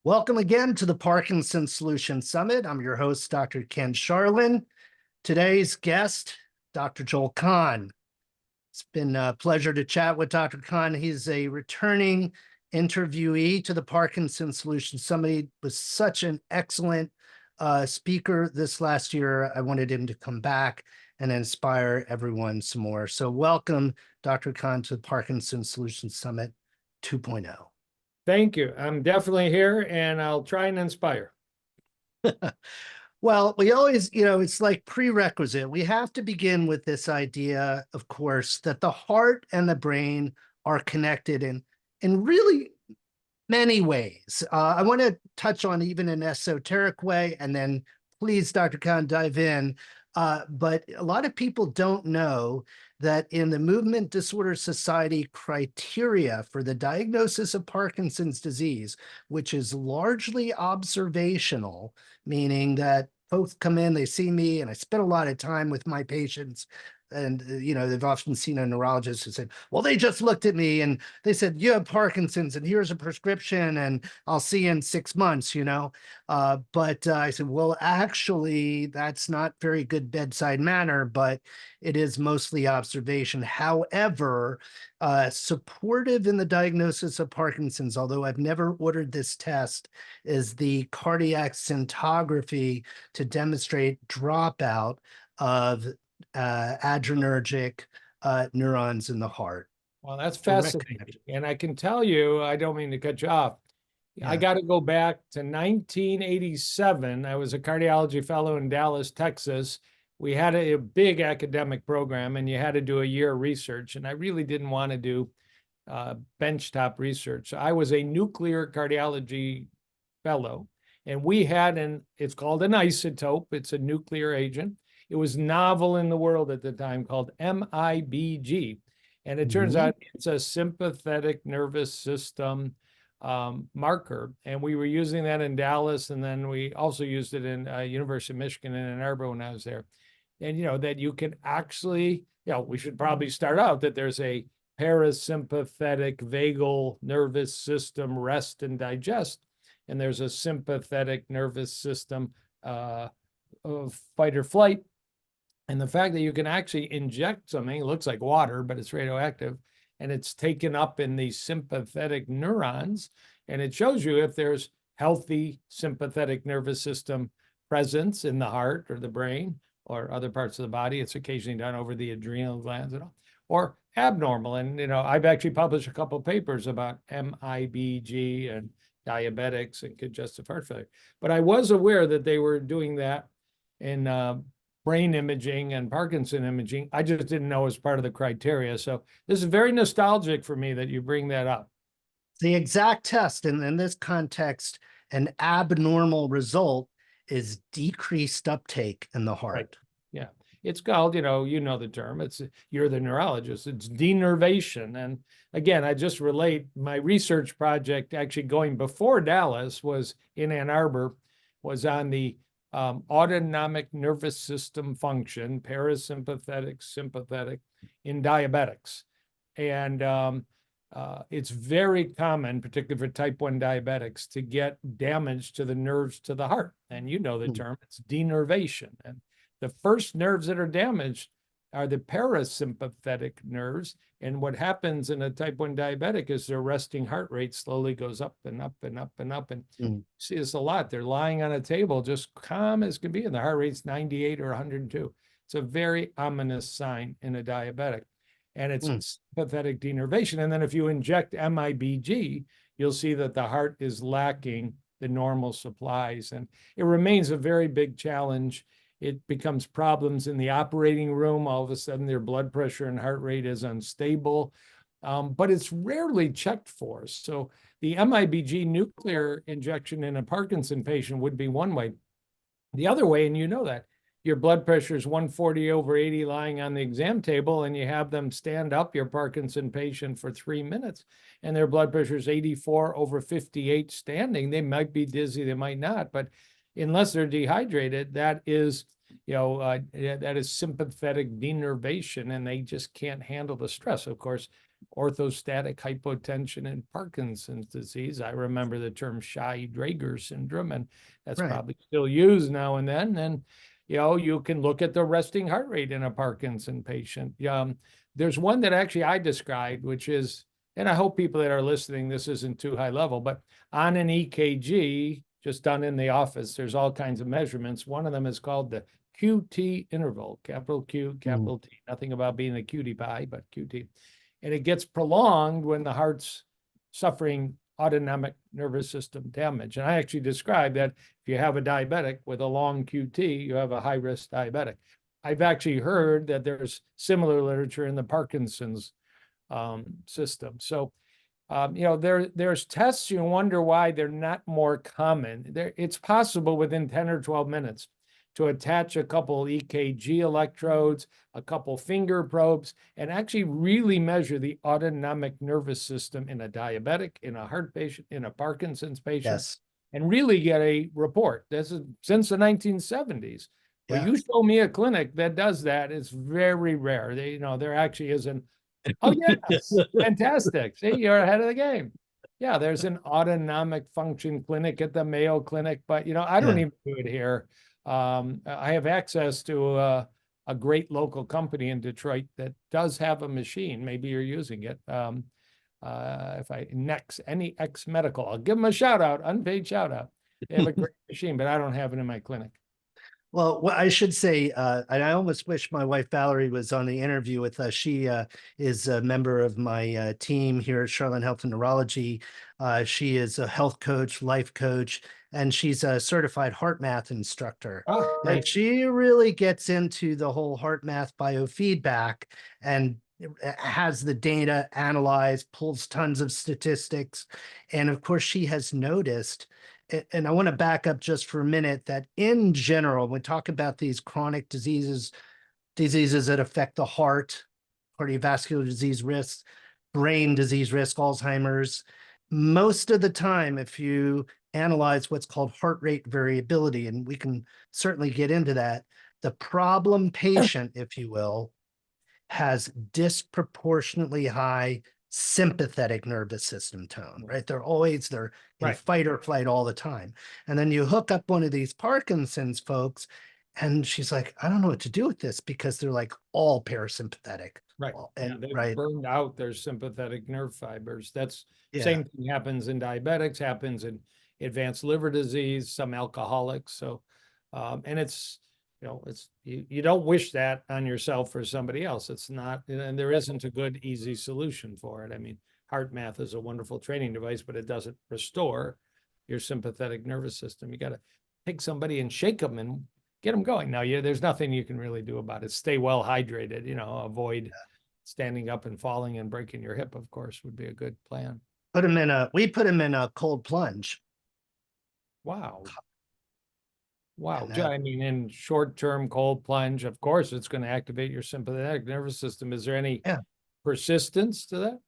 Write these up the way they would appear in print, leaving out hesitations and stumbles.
Welcome again to the Parkinson's Solution Summit. I'm your host, Dr. Ken Charlin. Today's guest, Dr. Joel Kahn. It's been a pleasure to chat with Dr. Kahn. He's a returning interviewee to the Parkinson's Solution Summit. He was such an excellent speaker this last year. I wanted him to come back and inspire everyone some more. So welcome, Dr. Kahn, to the Parkinson's Solution Summit 2.0. Thank you. I'm definitely here and I'll try and inspire. Well, we always, it's like prerequisite. We have to begin with this idea, of course, that the heart and the brain are connected in really many ways. I want to touch on even an esoteric way, and then please, Dr. Kahn, dive in. But a lot of people don't know that in the Movement Disorder Society criteria for the diagnosis of Parkinson's disease, which is largely observational, meaning that folks come in, they see me, and I spend a lot of time with my patients. And, they've often seen a neurologist who said, well, they just looked at me and they said, you have Parkinson's and here's a prescription and I'll see you in 6 months, But I said, well, actually, that's not very good bedside manner, but it is mostly observation. However, supportive in the diagnosis of Parkinson's, although I've never ordered this test, is the cardiac scintigraphy to demonstrate dropout of adrenergic neurons in the heart. Well, that's fascinating. And I can tell you, I don't mean to cut you off. Yeah. I got to go back to 1987. I was a cardiology fellow in Dallas, Texas. We had a big academic program and you had to do a year of research. And I really didn't want to do benchtop research. So I was a nuclear cardiology fellow. And we had it's called an isotope. It's a nuclear agent. It was novel in the world at the time, called MIBG. And it turns out it's a sympathetic nervous system marker. And we were using that in Dallas. And then we also used it in University of Michigan in Ann Arbor when I was there. And, that you can actually, we should probably start out that there's a parasympathetic vagal nervous system rest and digest. And there's a sympathetic nervous system of fight or flight. And the fact that you can actually inject something, it looks like water, but it's radioactive, and it's taken up in these sympathetic neurons. And it shows you if there's healthy sympathetic nervous system presence in the heart or the brain or other parts of the body. It's occasionally done over the adrenal glands and all, or abnormal. And, I've actually published a couple of papers about MIBG and diabetics and congestive heart failure. But I was aware that they were doing that in brain imaging and Parkinson imaging. I just didn't know as part of the criteria. So this is very nostalgic for me that you bring that up. The exact test, and in this context, an abnormal result is decreased uptake in the heart. Right. Yeah. It's called, you know the term. You're the neurologist. It's denervation. And again, I just relate my research project actually going before Dallas was in Ann Arbor, was on the autonomic nervous system function, parasympathetic, sympathetic, in diabetics. And it's very common, particularly for type 1 diabetics, to get damage to the nerves to the heart. And you know the term, it's denervation. And the first nerves that are damaged are the parasympathetic nerves. And what happens in a type 1 diabetic is their resting heart rate slowly goes up and up and up and up. And you see this a lot. They're lying on a table, just calm as can be, and the heart rate's 98 or 102. It's a very ominous sign in a diabetic. And it's sympathetic denervation. And then if you inject MIBG, you'll see that the heart is lacking the normal supplies. And it remains a very big challenge. It becomes problems in the operating room. All of a sudden, their blood pressure and heart rate is unstable, but it's rarely checked for. So the MIBG nuclear injection in a Parkinson patient would be one way. The other way, and you know that, your blood pressure is 140/80 lying on the exam table, and you have them stand up, your Parkinson patient, for 3 minutes, and their blood pressure is 84/58 standing. They might be dizzy, they might not, but unless they're dehydrated, that is sympathetic denervation, and they just can't handle the stress. Of course, orthostatic hypotension and Parkinson's disease. I remember the term Shy-Drager syndrome, and that's Right. probably still used now and then. And, you can look at the resting heart rate in a Parkinson patient. There's one that actually I described, which is, and I hope people that are listening, this isn't too high level, but on an EKG, just done in the office, there's all kinds of measurements. One of them is called the QT interval, capital Q, capital T. Nothing about being a cutie pie, but QT. And it gets prolonged when the heart's suffering autonomic nervous system damage. And I actually described that if you have a diabetic with a long QT, you have a high-risk diabetic. I've actually heard that there's similar literature in the Parkinson's system. So, there's tests. You wonder why they're not more common. It's possible within 10 or 12 minutes to attach a couple EKG electrodes, a couple finger probes, and actually really measure the autonomic nervous system in a diabetic, in a heart patient, in a Parkinson's patient, Yes. and really get a report. This is since the 1970s. But Yeah. you show me a clinic that does that, it's very rare. There actually isn't. Oh, yes. Fantastic. See, you're ahead of the game. Yeah, there's an autonomic function clinic at the Mayo Clinic, but I don't Yeah. even do it here. I have access to a great local company in Detroit that does have a machine. Maybe you're using it. If I any X Medical, I'll give them a shout out, unpaid shout out. They have a great machine, but I don't have it in my clinic. Well, I should say, and I almost wish my wife Valerie was on the interview with us. She is a member of my team here at Charlotte Health and Neurology. She is a health coach, life coach, and she's a certified heart math instructor. Oh, And great. she really gets into the whole heart math biofeedback and has the data analyzed, pulls tons of statistics. And of course, she has noticed, and I want to back up just for a minute, that in general, when we talk about these chronic diseases that affect the heart, cardiovascular disease risks, brain disease risk, Alzheimer's, most of the time, if you analyze what's called heart rate variability, and we can certainly get into that, the problem patient, if you will, has disproportionately high sympathetic nervous system tone, right? They're in Right. fight or flight all the time. And then you hook up one of these Parkinson's folks, and she's like, I don't know what to do with this, because they're like all parasympathetic. Right. And They've right. burned out their sympathetic nerve fibers. That's Yeah. same thing happens in diabetics, happens in advanced liver disease, some alcoholics. So, and you don't wish that on yourself or somebody else. It's not, and there isn't a good, easy solution for it. I mean, heart math is a wonderful training device, but it doesn't restore your sympathetic nervous system. You got to take somebody and shake them and get them going. Now, there's nothing you can really do about it. Stay well hydrated, avoid standing up and falling and breaking your hip, of course, would be a good plan. We put him in a cold plunge. Wow. Wow. And that, I mean, in short-term cold plunge, of course, it's going to activate your sympathetic nervous system. Is there any yeah. persistence to that?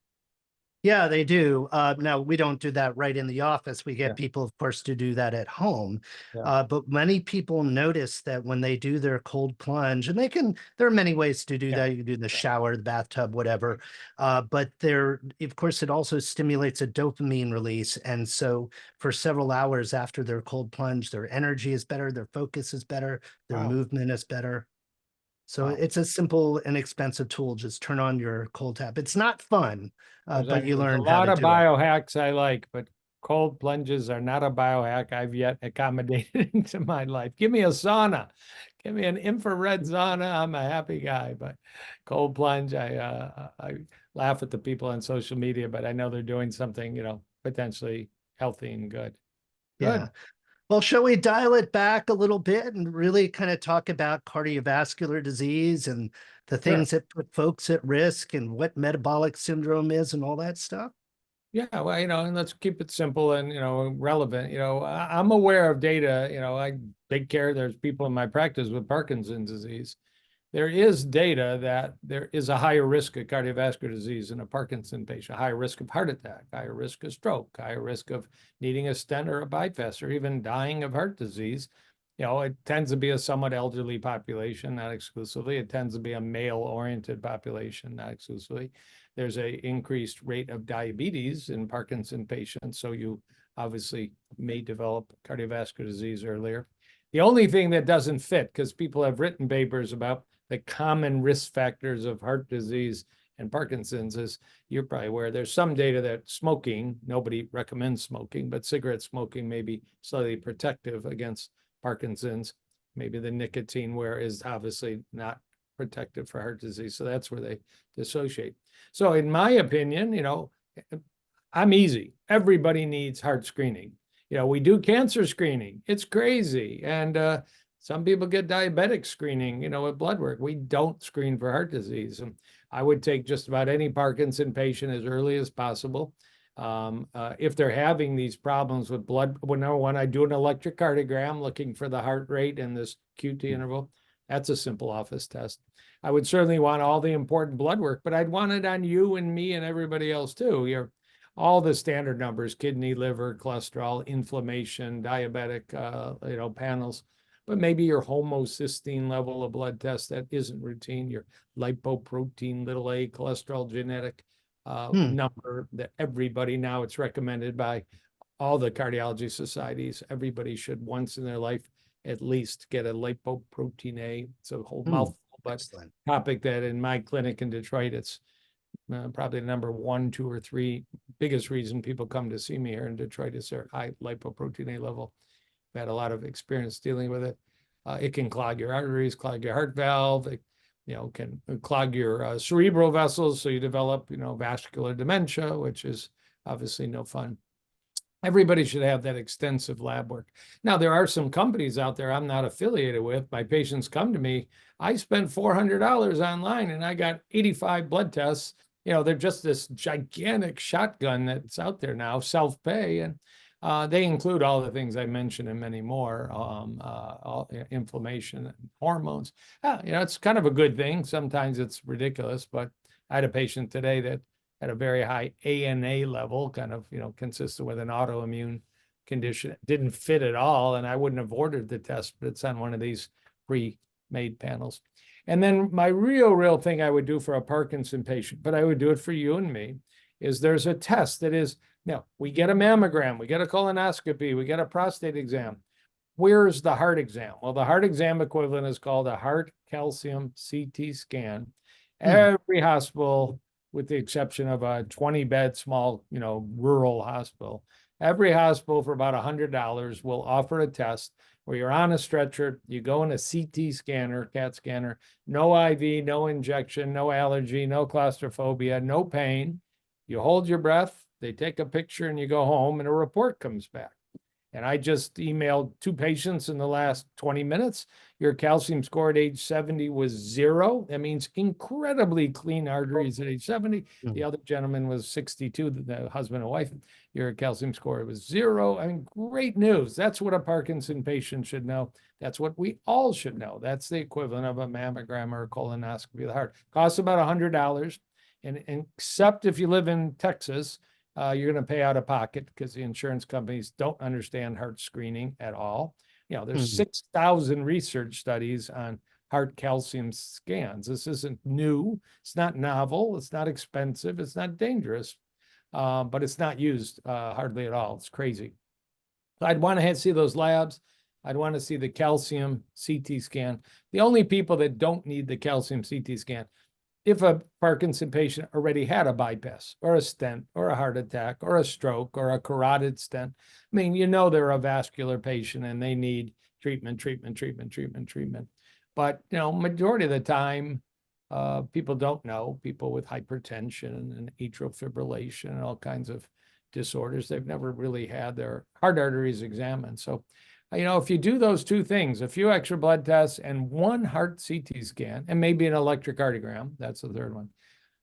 Yeah, they do. Now, we don't do that right in the office. We get Yeah. people, of course, to do that at home. Yeah. But many people notice that when they do their cold plunge, and there are many ways to do Yeah. that. You can do in the shower, the bathtub, whatever. But of course, it also stimulates a dopamine release. And so for several hours after their cold plunge, their energy is better, their focus is better, their Wow. movement is better. So Wow. it's a simple, inexpensive tool. Just turn on your cold tap. It's not fun, but you There's a learn how lot to of do it. biohacks I like, but cold plunges are not a biohack I've yet accommodated into my life. Give me a sauna. Give me an infrared sauna. I'm a happy guy, but cold plunge, I laugh at the people on social media, but I know they're doing something, potentially healthy and good. Yeah. Good. Well, shall we dial it back a little bit and really kind of talk about cardiovascular disease and the Sure. things that put folks at risk and what metabolic syndrome is and all that stuff? Yeah, well, and let's keep it simple and, relevant. I'm aware of data, I take care, there's people in my practice with Parkinson's disease. There is data that there is a higher risk of cardiovascular disease in a Parkinson patient, higher risk of heart attack, higher risk of stroke, higher risk of needing a stent or a bypass, or even dying of heart disease It tends to be a somewhat elderly population, not exclusively. It tends to be a male-oriented population, not exclusively. There's a increased rate of diabetes in Parkinson patients, so you obviously may develop cardiovascular disease earlier. The only thing that doesn't fit, because people have written papers about the common risk factors of heart disease and Parkinson's, is you're probably aware there's some data that smoking, nobody recommends smoking, but cigarette smoking may be slightly protective against Parkinson's. Maybe the nicotine wear is obviously not protective for heart disease. So that's where they dissociate. So in my opinion, I'm easy. Everybody needs heart screening. We do cancer screening. It's crazy. And some people get diabetic screening, with blood work. We don't screen for heart disease. And I would take just about any Parkinson patient as early as possible. If they're having these problems with blood, well, number one, I do an electrocardiogram looking for the heart rate and this QT interval. That's a simple office test. I would certainly want all the important blood work, but I'd want it on you and me and everybody else too. All the standard numbers: kidney, liver, cholesterol, inflammation, diabetic, panels. But maybe your homocysteine level of blood test that isn't routine, your lipoprotein little a cholesterol genetic number that everybody now, it's recommended by all the cardiology societies. Everybody should once in their life at least get a lipoprotein A. It's a whole mouthful, but Excellent. topic that in my clinic in Detroit, it's probably the number 1, 2, or 3 biggest reason people come to see me here in Detroit is their high lipoprotein A level. I've had a lot of experience dealing with it. It can clog your arteries, clog your heart valve. It, can clog your cerebral vessels, so you develop, vascular dementia, which is obviously no fun. Everybody should have that extensive lab work. Now, there are some companies out there I'm not affiliated with. My patients come to me. I spent $400 online and I got 85 blood tests. They're just this gigantic shotgun that's out there now, self-pay. And they include all the things I mentioned and many more, inflammation and hormones. It's kind of a good thing. Sometimes it's ridiculous, but I had a patient today that had a very high ANA level, kind of, consistent with an autoimmune condition. It didn't fit at all, and I wouldn't have ordered the test, but it's on one of these pre-made panels. And then my real thing I would do for a Parkinson patient, but I would do it for you and me, is there's a test that is, we get a mammogram, we get a colonoscopy, we get a prostate exam. Where's the heart exam? Well, the heart exam equivalent is called a heart calcium CT scan. Every hospital, with the exception of a 20-bed small, rural hospital, every hospital for about $100 will offer a test where you're on a stretcher, you go in a CT scanner, CAT scanner, no IV, no injection, no allergy, no claustrophobia, no pain. You hold your breath, they take a picture, and you go home, and a report comes back. And I just emailed 2 patients in the last 20 minutes. Your calcium score at age 70 was 0. That means incredibly clean arteries at age 70. The other gentleman was 62, the husband and wife. Your calcium score was 0. I mean, great news. That's what a Parkinson patient should know. That's what we all should know. That's the equivalent of a mammogram or a colonoscopy of the heart. Costs about $100. And except if you live in Texas, you're going to pay out of pocket because the insurance companies don't understand heart screening at all. There's 6,000 research studies on heart calcium scans. This isn't new. It's not novel. It's not expensive. It's not dangerous, but it's not used hardly at all. It's crazy. I'd want to see those labs. I'd want to see the calcium CT scan. The only people that don't need the calcium CT scan, if a Parkinson patient already had a bypass or a stent or a heart attack or a stroke or a carotid stent, I mean, they're a vascular patient and they need treatment. But, majority of the time, people don't know. People with hypertension and atrial fibrillation and all kinds of disorders, they've never really had their heart arteries examined. So, if you do those 2 things, a few extra blood tests and 1 heart CT scan, and maybe an electrocardiogram, that's the 3rd one,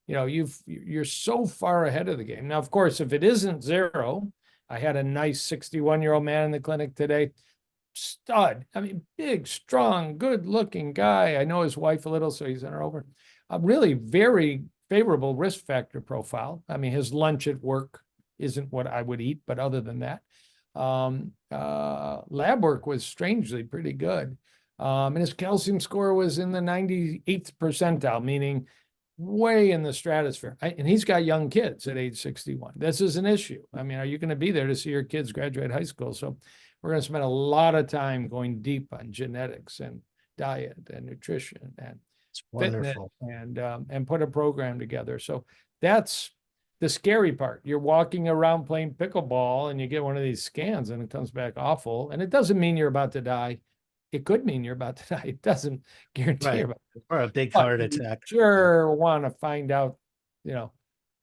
you're so far ahead of the game. Now, of course, if it isn't 0, I had a nice 61-year-old man in the clinic today, stud. I mean, big, strong, good-looking guy. I know his wife a little, so he's in her over. A really very favorable risk factor profile. I mean, his lunch at work isn't what I would eat, but other than that, lab work was strangely pretty good. And his calcium score was in the 98th percentile, meaning way in the stratosphere. And he's got young kids at age 61. This is an issue. I mean, are you going to be there to see your kids graduate high school? So we're going to spend a lot of time going deep on genetics and diet and nutrition and It's fitness wonderful. and put a program together. So that's the scary part. You're walking around playing pickleball and you get one of these scans and it comes back awful. And it doesn't mean you're about to die. It could mean you're about to die. It doesn't guarantee Right. you're about to die. Or a big But heart you attack. sure want to find out, you know,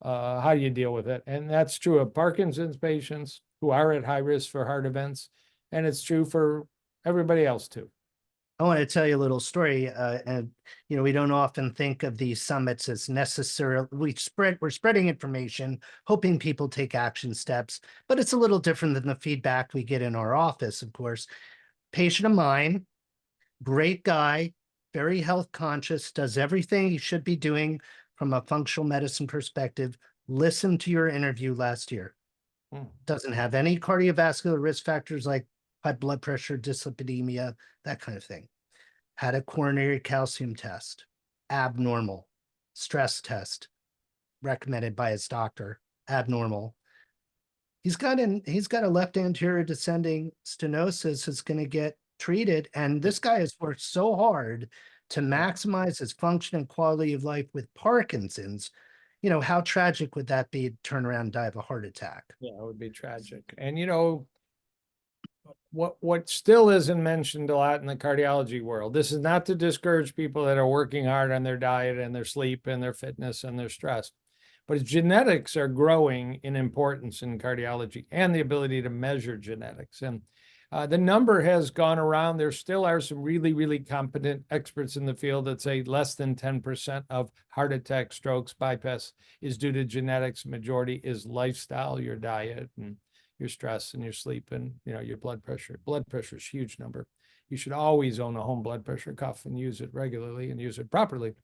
how you deal with it. And that's true of Parkinson's patients who are at high risk for heart events. And it's true for everybody else too. I want to tell you a little story, and we don't often think of these summits as necessarily. We're spreading information, hoping people take action steps, but it's a little different than the feedback we get in our office. Of course, patient of mine, great guy, very health conscious, does everything he should be doing from a functional medicine perspective. Listen to your interview last year. Doesn't have any cardiovascular risk factors like high blood pressure, dyslipidemia, that kind of thing. Had a coronary calcium test, abnormal. Stress test, recommended by his doctor, abnormal. He's got a left anterior descending stenosis that's going to get treated. And this guy has worked so hard to maximize his function and quality of life with Parkinson's. How tragic would that be to turn around and die of a heart attack? Yeah, it would be tragic. And what still isn't mentioned a lot in the cardiology world, this is not to discourage people that are working hard on their diet and their sleep and their fitness and their stress, but genetics are growing in importance in cardiology and the ability to measure genetics. And the number has gone around. There still are some really, really competent experts in the field that say less than 10% of heart attack, strokes, bypass is due to genetics. Majority is lifestyle, your diet and your stress and your sleep and your blood pressure. Blood pressure is a huge number. You should always own a home blood pressure cuff and use it regularly and use it properly.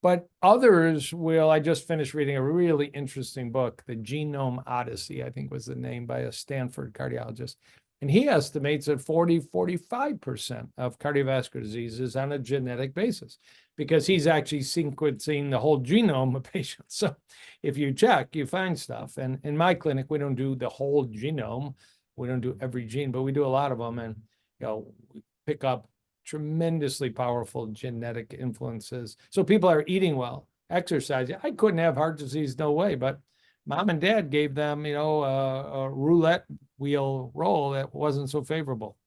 But others will, I just finished reading a really interesting book, The Genome Odyssey, I think was the name, by a Stanford cardiologist. And he estimates that 45% of cardiovascular diseases on a genetic basis, because he's actually sequencing the whole genome of patients. So if you check, you find stuff. And in my clinic, we don't do the whole genome. We don't do every gene, but we do a lot of them. And, we pick up tremendously powerful genetic influences. So people are eating well, exercising. I couldn't have heart disease, no way, but mom and dad gave them, a roulette wheel roll that wasn't so favorable.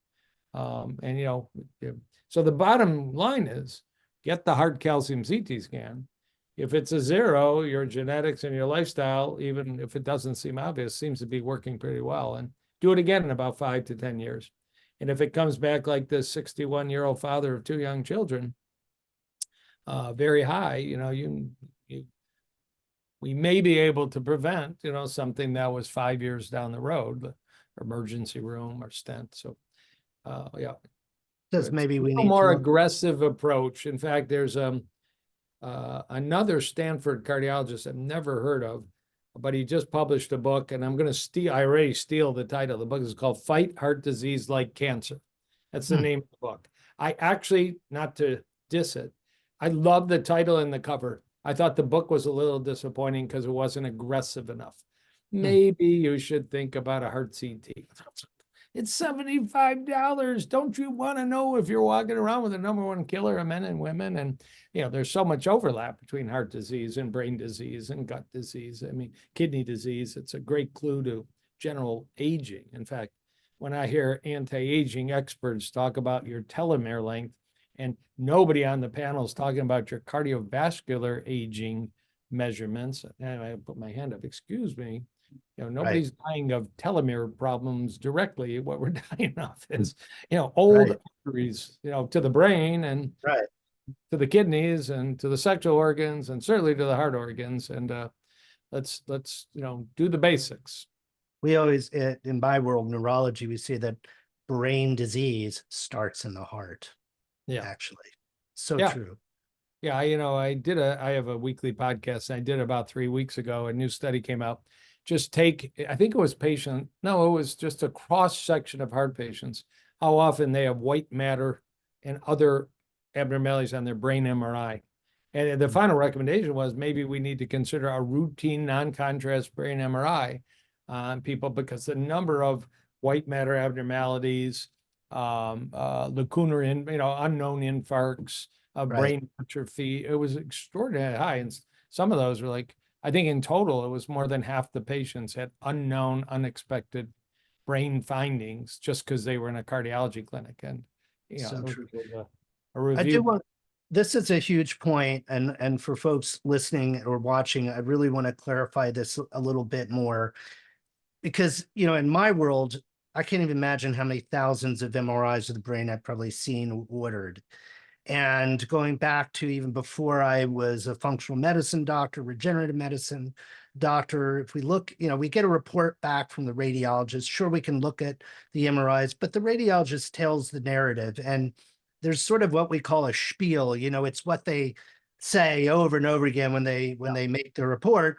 So the bottom line is get the heart calcium CT scan. If it's a 0, your genetics and your lifestyle, even if it doesn't seem obvious, seems to be working pretty well. And do it again in about 5 to 10 years. And if it comes back like this 61-year-old father of 2 young children, very high, we may be able to prevent, something that was 5 years down the road, the emergency room or stent. So, yeah. Because maybe we a need more to aggressive approach. In fact, there's another Stanford cardiologist I've never heard of, but he just published a book, and I'm going to I already steal the title. The book is called Fight Heart Disease Like Cancer. That's the name of the book. I actually, not to diss it, I love the title and the cover. I thought the book was a little disappointing because it wasn't aggressive enough. Maybe you should think about a heart CT. It's $75. Don't you want to know if you're walking around with the #1 killer of men and women? And, there's so much overlap between heart disease and brain disease and gut disease. I mean, kidney disease. It's a great clue to general aging. In fact, when I hear anti-aging experts talk about your telomere length, and nobody on the panel is talking about your cardiovascular aging measurements, and I put my hand up, excuse me, nobody's dying of telomere problems directly. What we're dying of is, old arteries, to the brain and to the kidneys and to the sexual organs and certainly to the heart organs. And let's do the basics. We always, in my world, neurology, we say that brain disease starts in the heart. Yeah, actually, so true. Yeah, I have a weekly podcast. And I did about 3 weeks ago. A new study came out. just take, I think it was patient, no, it was just a cross section of heart patients, how often they have white matter and other abnormalities on their brain MRI. And the final recommendation was maybe we need to consider a routine non-contrast brain MRI on people because the number of white matter abnormalities, lacunar, unknown infarcts, Right. brain atrophy, it was extraordinarily high. And some of those were like, I think in total, it was more than half the patients had unknown, unexpected brain findings just because they were in a cardiology clinic. And, So it true. was a I do review. want, this is a huge point, and for folks listening or watching, I really want to clarify this a little bit more because, in my world, I can't even imagine how many thousands of MRIs of the brain I've probably seen or ordered. And going back to even before I was a functional medicine doctor, regenerative medicine doctor, if we look, we get a report back from the radiologist. Sure, we can look at the MRIs, but the radiologist tells the narrative. And there's sort of what we call a spiel, it's what they say over and over again when they make the report.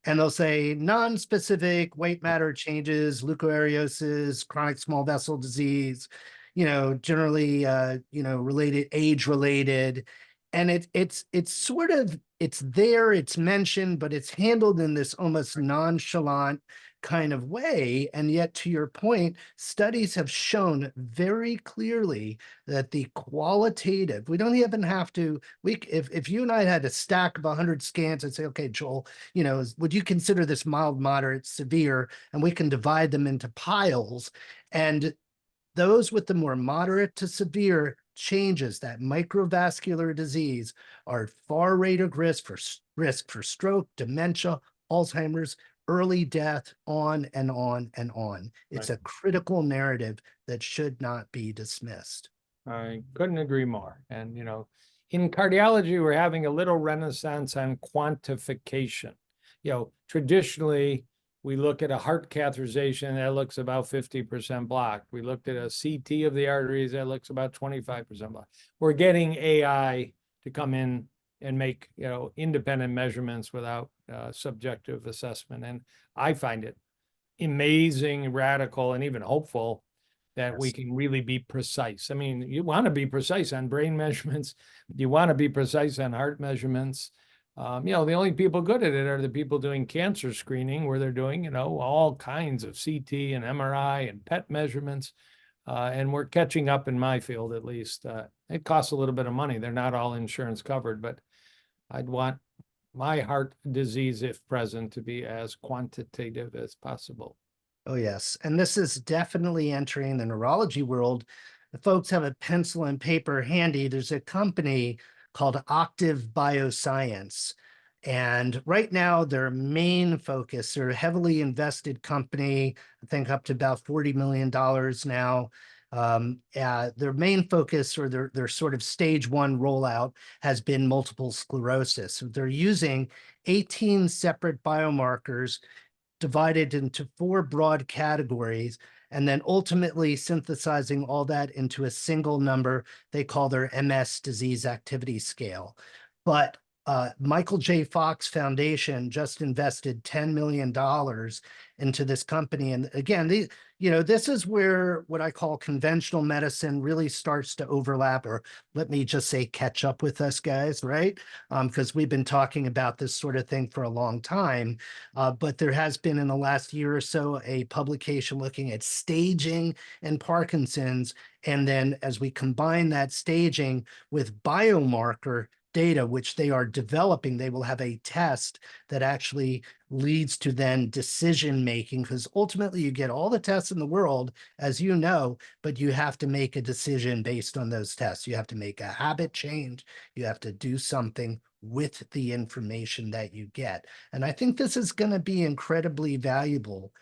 And they'll say non-specific white matter changes, leukoariosis, chronic small vessel disease, generally, related, age related. And it's sort of, it's there, it's mentioned, but it's handled in this almost nonchalant kind of way. And yet, to your point, studies have shown very clearly that the qualitative, we don't even have to, if you and I had a stack of 100 scans and say, okay, Joel, would you consider this mild, moderate, severe? And we can divide them into piles. And those with the more moderate to severe changes, that microvascular disease, are far greater risk for stroke, dementia, Alzheimer's, early death, on and on and on. It's Right. a critical narrative that should not be dismissed. I couldn't agree more. And, in cardiology, we're having a little renaissance on quantification. Traditionally, we look at a heart catheterization that looks about 50% blocked. We looked at a CT of the arteries that looks about 25% blocked. We're getting AI to come in and make, independent measurements without subjective assessment. And I find it amazing, radical, and even hopeful that we Yes. can really be precise. I mean, you want to be precise on brain measurements. You want to be precise on heart measurements. The only people good at it are the people doing cancer screening, where they're doing, all kinds of CT and MRI and PET measurements. And we're catching up in my field, at least. It costs a little bit of money. They're not all insurance covered, but I'd want my heart disease, if present, to be as quantitative as possible. Oh, yes. And this is definitely entering the neurology world. The folks have a pencil and paper handy. There's a company called Octave Bioscience. And right now, their main focus, they're a heavily invested company, I think up to about $40 million now. Their main focus, or their sort of stage one rollout, has been multiple sclerosis. They're using 18 separate biomarkers divided into 4 broad categories, and then ultimately synthesizing all that into a single number they call their MS disease activity scale. But Michael J. Fox Foundation just invested $10 million into this company. And again, this is where what I call conventional medicine really starts to overlap, or let me just say catch up with us guys, right? Because we've been talking about this sort of thing for a long time. But there has been in the last year or so a publication looking at staging and Parkinson's. And then as we combine that staging with biomarker data, which they are developing, they will have a test that actually leads to then decision making, because ultimately you get all the tests in the world, as you know, but you have to make a decision based on those tests. You have to make a habit change. You have to do something with the information that you get. And I think this is going to be incredibly valuable.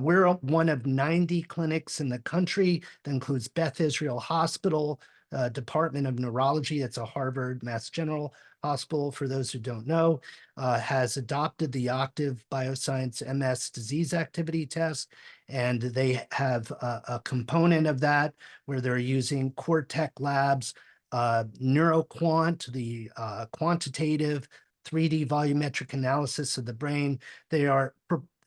We're one of 90 clinics in the country that includes Beth Israel Hospital, Department of Neurology. It's a Harvard Mass General Hospital, for those who don't know, has adopted the Octave Bioscience MS disease activity test. And they have a component of that where they're using Cortec Labs, NeuroQuant, the quantitative 3D volumetric analysis of the brain. They are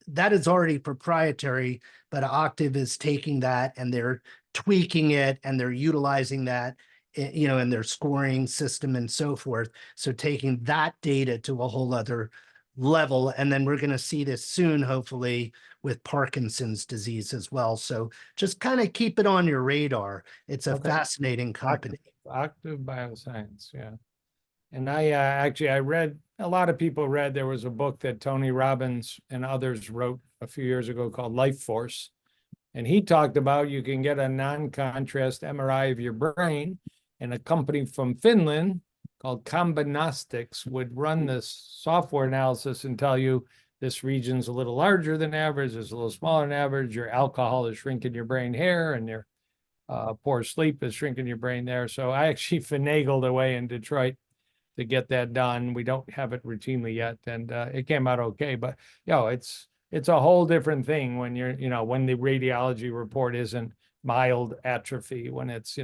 that is already proprietary, but Octave is taking that and they're tweaking it and they're utilizing that, in their scoring system and so forth. So taking that data to a whole other level. And then we're going to see this soon, hopefully, with Parkinson's disease as well. So just kind of keep it on your radar. It's a Okay. fascinating company. Octave Bioscience, yeah. And I read, a lot of people read, there was a book that Tony Robbins and others wrote a few years ago called Life Force. And he talked about you can get a non-contrast MRI of your brain, and a company from Finland called Combinostics would run this software analysis and tell you this region's a little larger than average, it's a little smaller than average, your alcohol is shrinking your brain hair, and your poor sleep is shrinking your brain there. So I actually finagled away in Detroit to get that done. We don't have it routinely yet, and it came out okay. But it's a whole different thing when when the radiology report isn't mild atrophy, when it's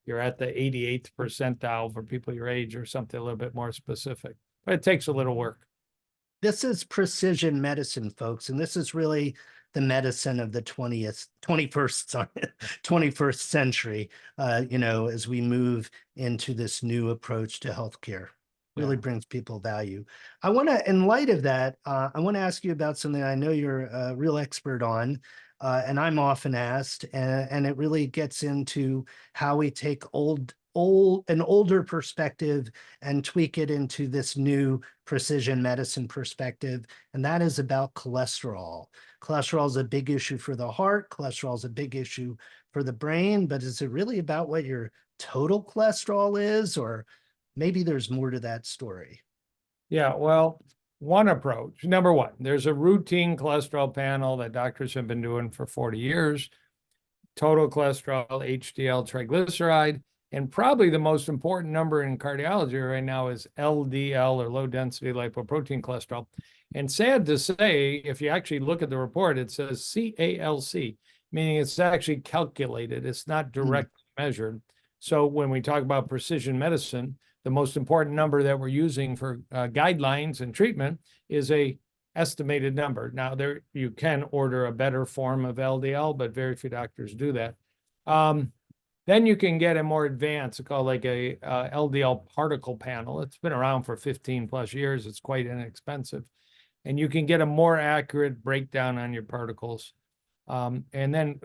you're at the 88th percentile for people your age or something a little bit more specific. But it takes a little work. This is precision medicine, folks, and this is really the medicine of the 21st, sorry, 21st century, as we move into this new approach to healthcare. Really brings people value. I want to, in light of that, I want to ask you about something I know you're a real expert on, and I'm often asked, and it really gets into how we take an older perspective and tweak it into this new precision medicine perspective, and that is about cholesterol. Cholesterol is a big issue for the heart. Cholesterol is a big issue for the brain, but is it really about what your total cholesterol is, or maybe there's more to that story? Yeah, well, one approach, number one, there's a routine cholesterol panel that doctors have been doing for 40 years, total cholesterol, HDL, triglyceride, and probably the most important number in cardiology right now is LDL, or low density lipoprotein cholesterol. And sad to say, if you actually look at the report, it says CALC, meaning it's actually calculated. It's not directly measured. So when we talk about precision medicine, the most important number that we're using for guidelines and treatment is a estimated number. Now, there you can order a better form of LDL, but very few doctors do that. Then you can get a more advanced, called like a LDL particle panel. It's been around for 15 plus years. It's quite inexpensive. And you can get a more accurate breakdown on your particles. And then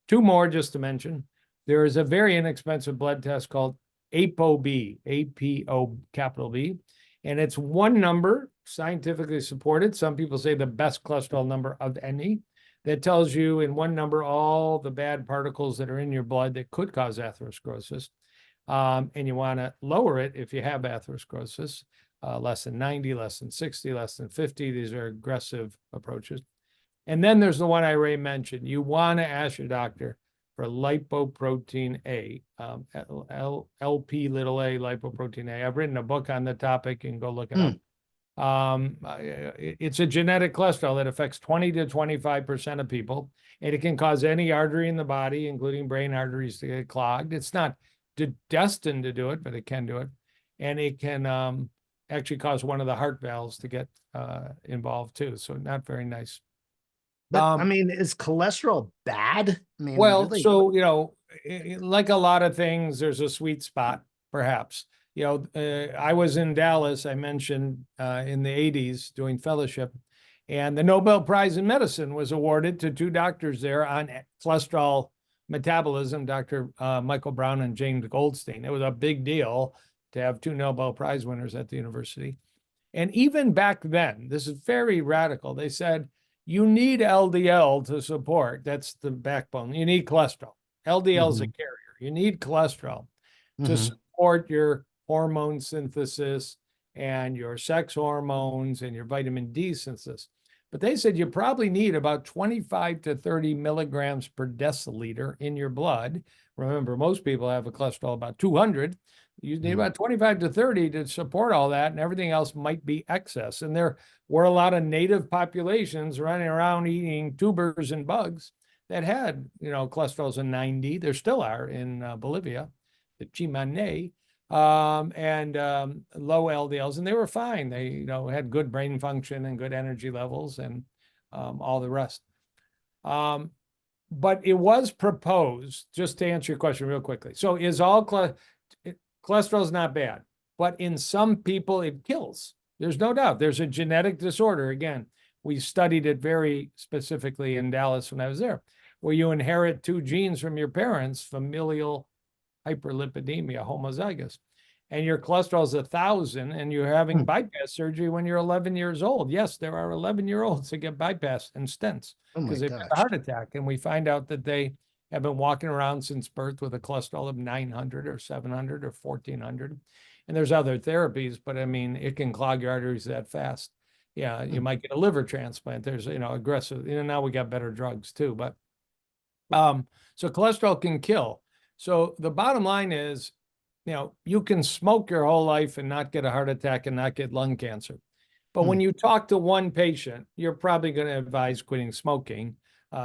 two more just to mention. There is a very inexpensive blood test called ApoB, APO capital B. And it's one number, scientifically supported. Some people say the best cholesterol number of any, that tells you in one number all the bad particles that are in your blood that could cause atherosclerosis. And you want to lower it if you have atherosclerosis, less than 90, less than 60, less than 50. These are aggressive approaches. And then there's the one I already mentioned. You want to ask your doctor for lipoprotein A, LP little a, lipoprotein A. I've written a book on the topic, and go look it up. It's a genetic cholesterol that affects 20 to 25% of people, and it can cause any artery in the body, including brain arteries, to get clogged. It's not destined to do it, but it can do it. And it can actually cause one of the heart valves to get involved too. So not very nice. But I mean, is cholesterol bad? I mean, well, really? so, like a lot of things, there's a sweet spot, perhaps. I was in Dallas, I mentioned, in the 80s doing fellowship, and the Nobel Prize in Medicine was awarded to two doctors there on cholesterol metabolism, Dr. Michael Brown and James Goldstein. It was a big deal to have two Nobel Prize winners at the university. And even back then, this is very radical. They said, you need LDL to support, that's the backbone. You need cholesterol. LDL is a carrier. You need cholesterol to support your hormone synthesis and your sex hormones and your vitamin D synthesis. But they said you probably need about 25 to 30 milligrams per deciliter in your blood. Remember, most people have a cholesterol about 200. You need about 25 to 30 to support all that, and everything else might be excess. And there were a lot of native populations running around eating tubers and bugs that had, cholesterols in 90. There still are in Bolivia, the Chimane, and low LDLs, and they were fine. They, had good brain function and good energy levels. And all the rest. But it was proposed, just to answer your question real quickly. So is all cholesterol is not bad, but in some people it kills. There's no doubt. There's a genetic disorder. Again, we studied it very specifically in Dallas when I was there, where you inherit two genes from your parents, familial hyperlipidemia, homozygous, and your cholesterol is 1,000, and you're having bypass surgery when you're 11 years old. Yes, there are 11-year-olds that get bypassed and stents Oh my because they've had a gosh. heart attack, and we find out that they have been walking around since birth with a cholesterol of 900 or 700 or 1,400. And there's other therapies, but I mean, it can clog your arteries that fast. Yeah, you might get a liver transplant. There's, aggressive, now we got better drugs too, but so cholesterol can kill. So the bottom line is, you can smoke your whole life and not get a heart attack and not get lung cancer. But when you talk to one patient, you're probably going to advise quitting smoking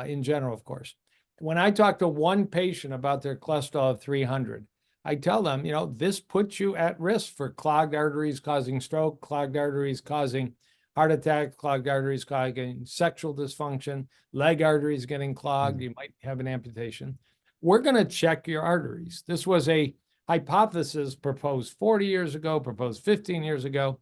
in general, of course. When I talk to one patient about their cholesterol of 300, I tell them, this puts you at risk for clogged arteries causing stroke, clogged arteries causing heart attack, clogged arteries causing sexual dysfunction, leg arteries getting clogged. You might have an amputation. We're going to check your arteries. This was a hypothesis proposed 40 years ago, proposed 15 years ago,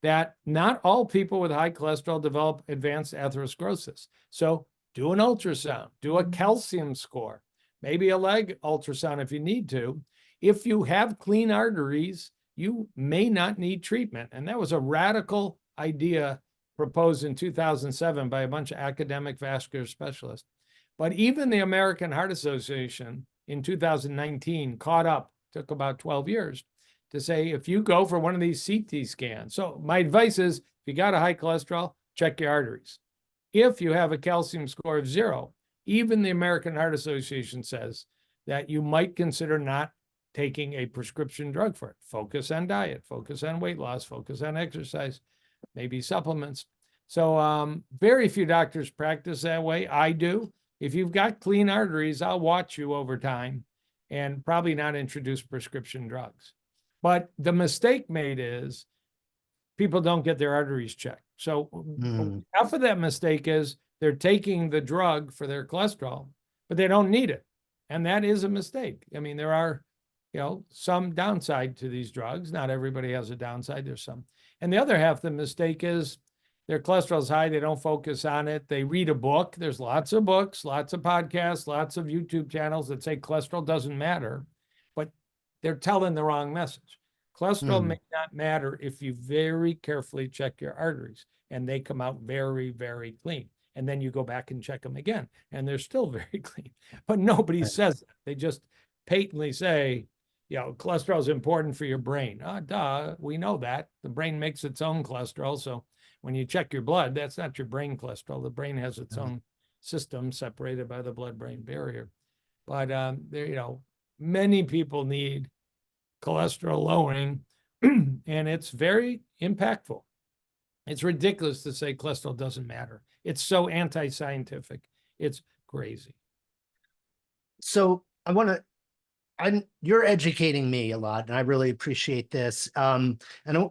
that not all people with high cholesterol develop advanced atherosclerosis. So do an ultrasound, do a calcium score, maybe a leg ultrasound if you need to. If you have clean arteries, you may not need treatment. And that was a radical idea proposed in 2007 by a bunch of academic vascular specialists. But even the American Heart Association in 2019 caught up, took about 12 years, to say, if you go for one of these CT scans. So my advice is, if you got a high cholesterol, check your arteries. If you have a calcium score of 0, even the American Heart Association says that you might consider not taking a prescription drug for it. Focus on diet, focus on weight loss, focus on exercise, maybe supplements. So very few doctors practice that way. I do. If you've got clean arteries, I'll watch you over time and probably not introduce prescription drugs. But the mistake made is people don't get their arteries checked. So half of that mistake is they're taking the drug for their cholesterol, but they don't need it. And that is a mistake. I mean, there are, some downside to these drugs. Not everybody has a downside. There's some. And the other half of the mistake is their cholesterol is high. They don't focus on it. They read a book. There's lots of books, lots of podcasts, lots of YouTube channels that say cholesterol doesn't matter, but they're telling the wrong message. Cholesterol may not matter if you very carefully check your arteries and they come out very, very clean. And then you go back and check them again and they're still very clean. But nobody says that. They just patently say, cholesterol is important for your brain. Duh, we know that. The brain makes its own cholesterol. So when you check your blood, that's not your brain cholesterol. The brain has its own system separated by the blood-brain barrier. But many people need cholesterol lowering, and it's very impactful. It's ridiculous to say cholesterol doesn't matter. It's so anti-scientific. It's crazy. So you're educating me a lot, and I really appreciate this. And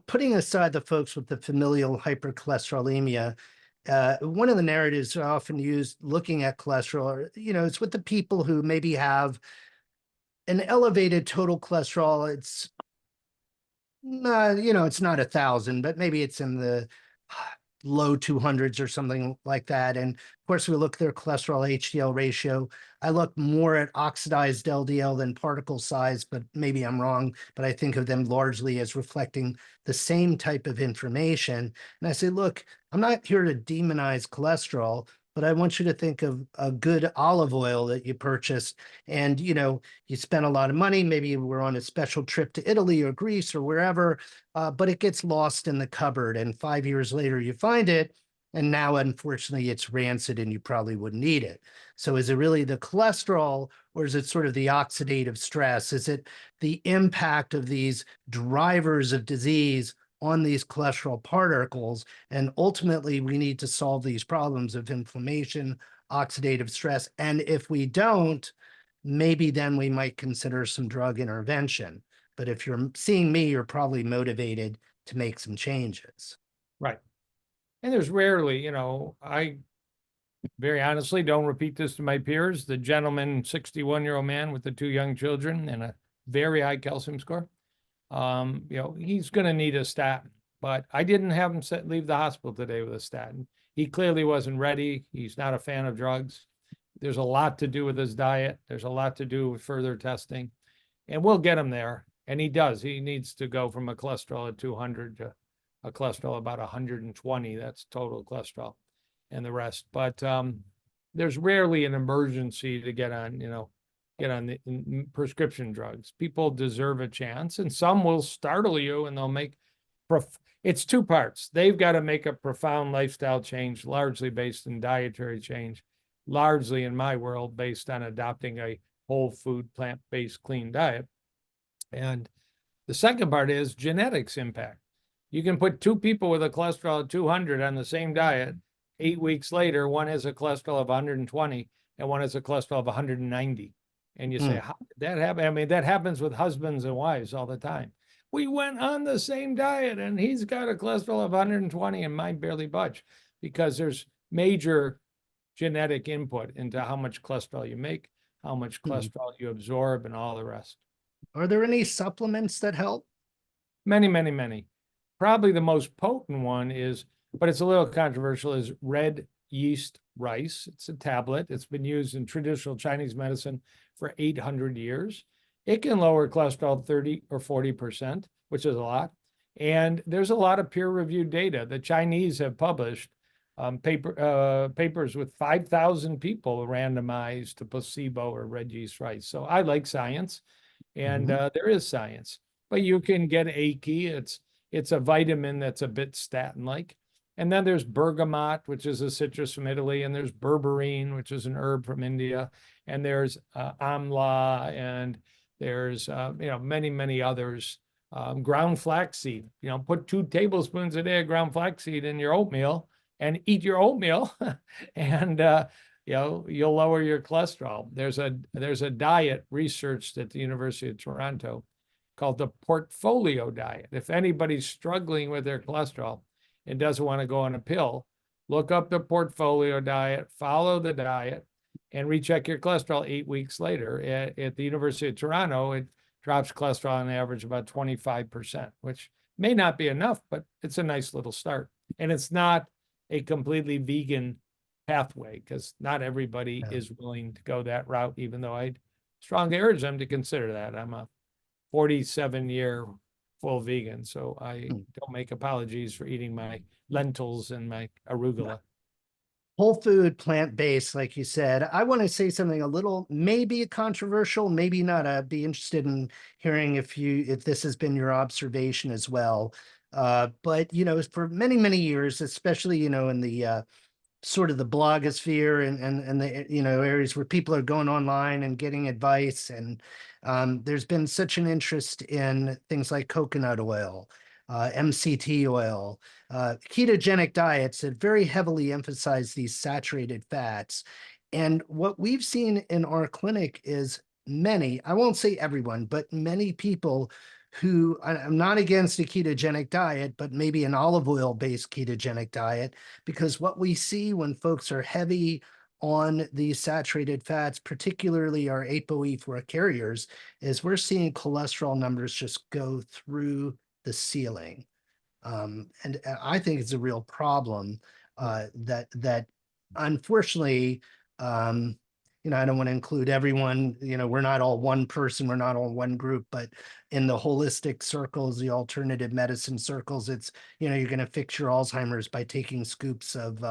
putting aside the folks with the familial hypercholesterolemia, one of the narratives often used looking at cholesterol, it's with the people who maybe have an elevated total cholesterol. It's it's not 1,000, but maybe it's in the low 200s or something like that. And of course, we look at their cholesterol HDL ratio. I look more at oxidized LDL than particle size, but maybe I'm wrong. But I think of them largely as reflecting the same type of information. And I say, look, I'm not here to demonize cholesterol, but I want you to think of a good olive oil that you purchased and, you spent a lot of money. Maybe you were on a special trip to Italy or Greece or wherever, but it gets lost in the cupboard. And 5 years later, you find it. And now, unfortunately, it's rancid and you probably wouldn't eat it. So is it really the cholesterol or is it sort of the oxidative stress? Is it the impact of these drivers of disease on these cholesterol particles? And ultimately, we need to solve these problems of inflammation, oxidative stress. And if we don't, maybe then we might consider some drug intervention. But if you're seeing me, you're probably motivated to make some changes. Right. And there's rarely, very honestly, don't repeat this to my peers. The gentleman, 61-year-old man with the two young children and a very high calcium score, he's going to need a statin. But I didn't have him leave the hospital today with a statin. He clearly wasn't ready. He's not a fan of drugs. There's a lot to do with his diet. There's a lot to do with further testing, and we'll get him there. And he does. He needs to go from a cholesterol of 200 to a cholesterol about 120. That's total cholesterol, and the rest. But there's rarely an emergency to get on, the prescription drugs. People deserve a chance, and some will startle you, and they'll make. It's two parts. They've got to make a profound lifestyle change, largely based in dietary change, largely in my world based on adopting a whole food, plant-based, clean diet. And the second part is genetics impact. You can put two people with a cholesterol of 200 on the same diet. 8 weeks later, one has a cholesterol of 120 and one has a cholesterol of 190. And you say, how did that happen? I mean, that happens with husbands and wives all the time. We went on the same diet and he's got a cholesterol of 120 and mine barely budge, because there's major genetic input into how much cholesterol you make, how much cholesterol you absorb, and all the rest. Are there any supplements that help? Many, many, many. Probably the most potent one is, but it's a little controversial, is red yeast rice. It's a tablet. It's been used in traditional Chinese medicine for 800 years. It can lower cholesterol 30 or 40%, which is a lot. And there's a lot of peer-reviewed data. The Chinese have published papers with 5,000 people randomized to placebo or red yeast rice. So I like science, and there is science. But you can get achy. It's a vitamin that's a bit statin-like. And then there's bergamot, which is a citrus from Italy, and there's berberine, which is an herb from India, and there's amla, and there's many, many others. Ground flaxseed. Put 2 tablespoons a day of ground flaxseed in your oatmeal and eat your oatmeal, and you'll lower your cholesterol. There's a diet researched at the University of Toronto called the portfolio diet. If anybody's struggling with their cholesterol and doesn't want to go on a pill, look up the portfolio diet, follow the diet, and recheck your cholesterol 8 weeks later. At the University of Toronto, it drops cholesterol on average about 25%, which may not be enough, but it's a nice little start. And it's not a completely vegan pathway, because not everybody is willing to go that route, even though I'd strongly urge them to consider that. I'm a 47-year full vegan, so I don't make apologies for eating my lentils and my arugula. Whole food, plant-based, like you said. I want to say something a little, maybe controversial, maybe not. I'd be interested in hearing if this has been your observation as well. But for many, many years, especially in the sort of the blogosphere and the areas where people are going online and getting advice, and there's been such an interest in things like coconut oil, MCT oil, ketogenic diets that very heavily emphasize these saturated fats. And what we've seen in our clinic is many, I won't say everyone, but many people who, I'm not against a ketogenic diet, but maybe an olive oil based ketogenic diet, because what we see when folks are heavy on these saturated fats, particularly our ApoE4 carriers, is we're seeing cholesterol numbers just go through the ceiling. And I think it's a real problem that unfortunately, I don't want to include everyone, we're not all one person, we're not all one group, but in the holistic circles, the alternative medicine circles, it's, you're going to fix your Alzheimer's by taking scoops of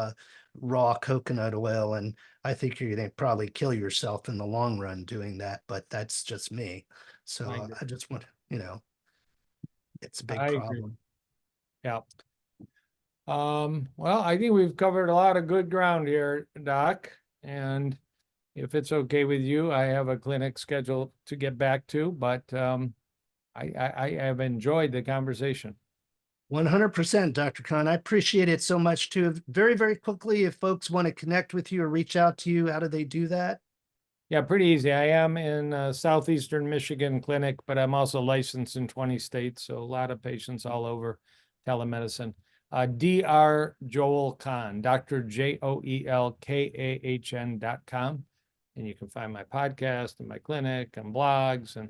raw coconut oil. And I think you're going to probably kill yourself in the long run doing that, but that's just me. So I just want, it's a big problem. Yeah. Well, I think we've covered a lot of good ground here, Doc. And if it's okay with you, I have a clinic scheduled to get back to, but I have enjoyed the conversation. 100%, Dr. Kahn. I appreciate it so much too. Very, very quickly, if folks want to connect with you or reach out to you, how do they do that? Yeah, pretty easy. I am in Southeastern Michigan clinic, but I'm also licensed in 20 states. So a lot of patients all over telemedicine. Dr. Joel Kahn, Dr. JOELKAHN.com. And you can find my podcast and my clinic and blogs and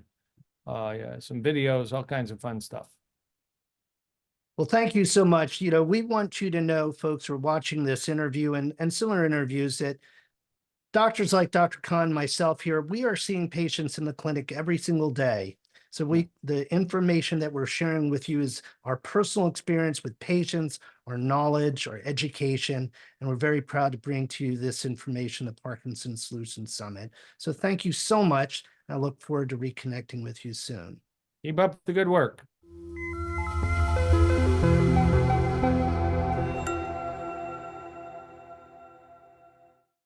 yeah, some videos, all kinds of fun stuff. Well, thank you so much. We want you to know, folks who are watching this interview and similar interviews, that doctors like Dr. Kahn, myself here, we are seeing patients in the clinic every single day. So the information that we're sharing with you is our personal experience with patients, our knowledge, our education, and we're very proud to bring to you this information at Parkinson's Solutions Summit. So thank you so much. I look forward to reconnecting with you soon. Keep up the good work.